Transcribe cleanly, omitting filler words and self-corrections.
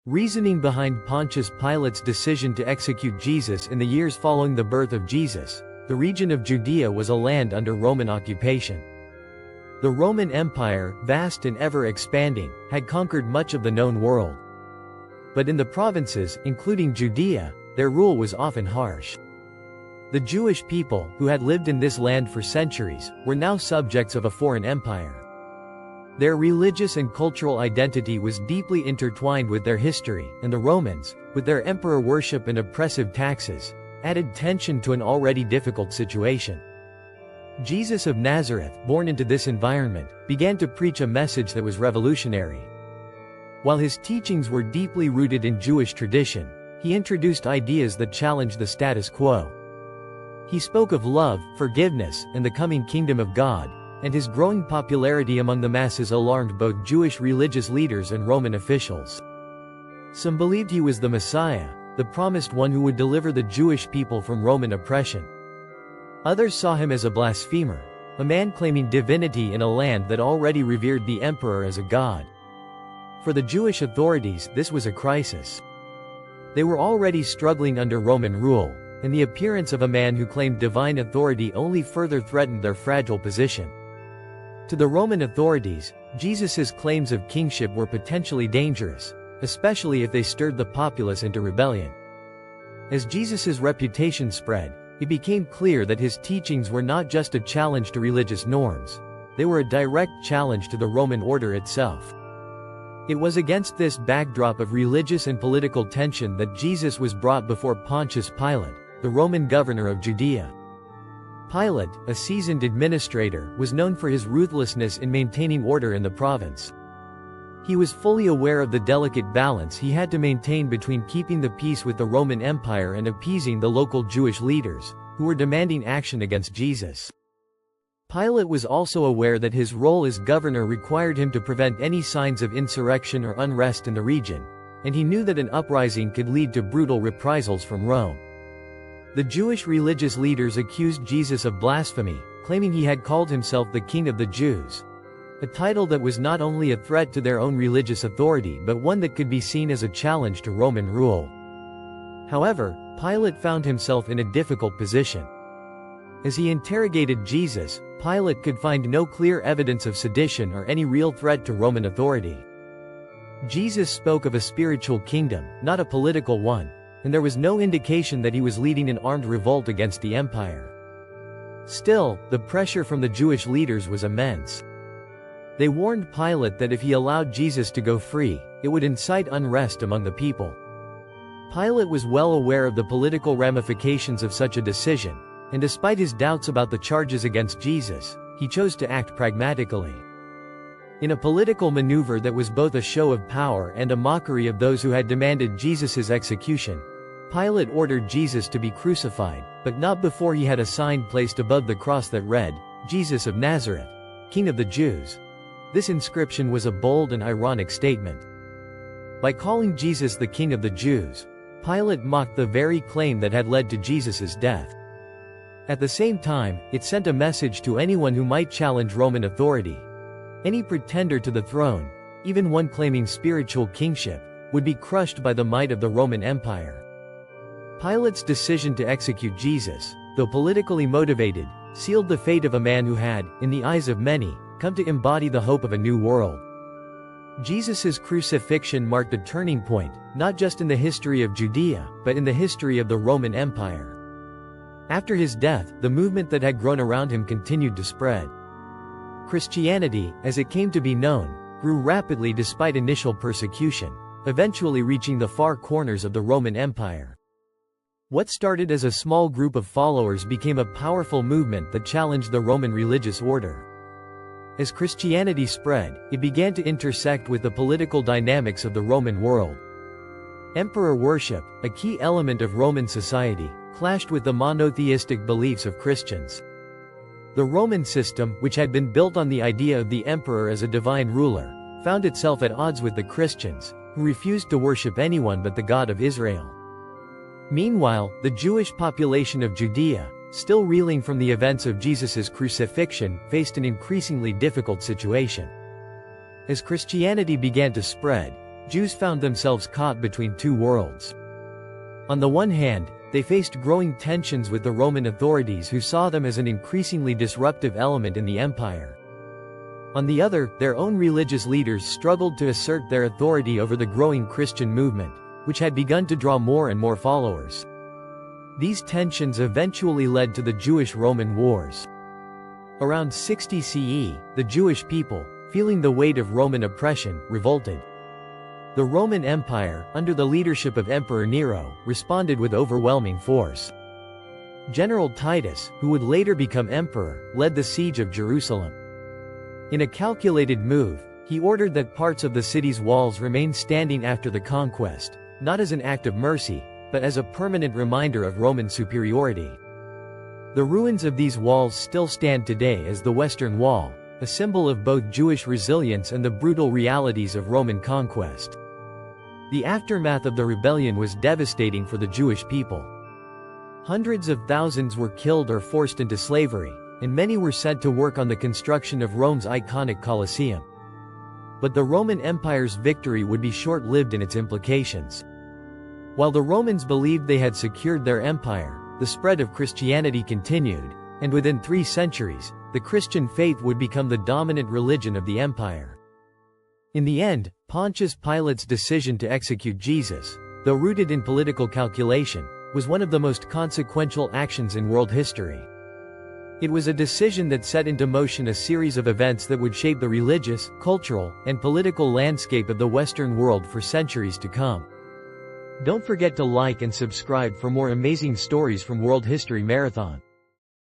Reasoning behind Pontius Pilate's decision to execute Jesus in the years following the birth of Jesus, the region of Judea was a land under Roman occupation. The Roman Empire, vast and ever-expanding, had conquered much of the known world. But in the provinces, including Judea, their rule was often harsh. The Jewish people, who had lived in this land for centuries, were now subjects of a foreign empire. Their religious and cultural identity was deeply intertwined with their history, and the Romans, with their emperor worship and oppressive taxes, added tension to an already difficult situation. Jesus of Nazareth, born into this environment, began to preach a message that was revolutionary. While his teachings were deeply rooted in Jewish tradition, he introduced ideas that challenged the status quo. He spoke of love, forgiveness, and the coming kingdom of God, and his growing popularity among the masses alarmed both Jewish religious leaders and Roman officials. Some believed he was the Messiah, the promised one who would deliver the Jewish people from Roman oppression. Others saw him as a blasphemer, a man claiming divinity in a land that already revered the emperor as a god. For the Jewish authorities, this was a crisis. They were already struggling under Roman rule, and the appearance of a man who claimed divine authority only further threatened their fragile position. To the Roman authorities, Jesus' claims of kingship were potentially dangerous, especially if they stirred the populace into rebellion. As Jesus' reputation spread, it became clear that his teachings were not just a challenge to religious norms, they were a direct challenge to the Roman order itself. It was against this backdrop of religious and political tension that Jesus was brought before Pontius Pilate, the Roman governor of Judea. Pilate, a seasoned administrator, was known for his ruthlessness in maintaining order in the province. He was fully aware of the delicate balance he had to maintain between keeping the peace with the Roman Empire and appeasing the local Jewish leaders, who were demanding action against Jesus. Pilate was also aware that his role as governor required him to prevent any signs of insurrection or unrest in the region, and he knew that an uprising could lead to brutal reprisals from Rome. The Jewish religious leaders accused Jesus of blasphemy, claiming he had called himself the King of the Jews, a title that was not only a threat to their own religious authority but one that could be seen as a challenge to Roman rule. However, Pilate found himself in a difficult position. As he interrogated Jesus, Pilate could find no clear evidence of sedition or any real threat to Roman authority. Jesus spoke of a spiritual kingdom, not a political one, and there was no indication that he was leading an armed revolt against the empire. Still, the pressure from the Jewish leaders was immense. They warned Pilate that if he allowed Jesus to go free, it would incite unrest among the people. Pilate was well aware of the political ramifications of such a decision, and despite his doubts about the charges against Jesus, he chose to act pragmatically. In a political maneuver that was both a show of power and a mockery of those who had demanded Jesus' execution, Pilate ordered Jesus to be crucified, but not before he had a sign placed above the cross that read, "Jesus of Nazareth, King of the Jews." This inscription was a bold and ironic statement. By calling Jesus the King of the Jews, Pilate mocked the very claim that had led to Jesus' death. At the same time, it sent a message to anyone who might challenge Roman authority. Any pretender to the throne, even one claiming spiritual kingship, would be crushed by the might of the Roman Empire. Pilate's decision to execute Jesus, though politically motivated, sealed the fate of a man who had, in the eyes of many, come to embody the hope of a new world. Jesus' crucifixion marked a turning point, not just in the history of Judea, but in the history of the Roman Empire. After his death, the movement that had grown around him continued to spread. Christianity, as it came to be known, grew rapidly despite initial persecution, eventually reaching the far corners of the Roman Empire. What started as a small group of followers became a powerful movement that challenged the Roman religious order. As Christianity spread, it began to intersect with the political dynamics of the Roman world. Emperor worship, a key element of Roman society, clashed with the monotheistic beliefs of Christians. The Roman system, which had been built on the idea of the emperor as a divine ruler, found itself at odds with the Christians, who refused to worship anyone but the God of Israel. Meanwhile, the Jewish population of Judea, still reeling from the events of Jesus' crucifixion, faced an increasingly difficult situation. As Christianity began to spread, Jews found themselves caught between two worlds. On the one hand, they faced growing tensions with the Roman authorities who saw them as an increasingly disruptive element in the empire. On the other, their own religious leaders struggled to assert their authority over the growing Christian movement, which had begun to draw more and more followers. These tensions eventually led to the Jewish-Roman Wars. Around 60 CE, the Jewish people, feeling the weight of Roman oppression, revolted. The Roman Empire, under the leadership of Emperor Nero, responded with overwhelming force. General Titus, who would later become emperor, led the siege of Jerusalem. In a calculated move, he ordered that parts of the city's walls remain standing after the conquest, not as an act of mercy, but as a permanent reminder of Roman superiority. The ruins of these walls still stand today as the Western Wall, a symbol of both Jewish resilience and the brutal realities of Roman conquest. The aftermath of the rebellion was devastating for the Jewish people. Hundreds of thousands were killed or forced into slavery, and many were sent to work on the construction of Rome's iconic Colosseum. But the Roman Empire's victory would be short-lived in its implications. While the Romans believed they had secured their empire, the spread of Christianity continued, and within 3 centuries, the Christian faith would become the dominant religion of the empire. In the end, Pontius Pilate's decision to execute Jesus, though rooted in political calculation, was one of the most consequential actions in world history. It was a decision that set into motion a series of events that would shape the religious, cultural, and political landscape of the Western world for centuries to come. Don't forget to like and subscribe for more amazing stories from World History Marathon.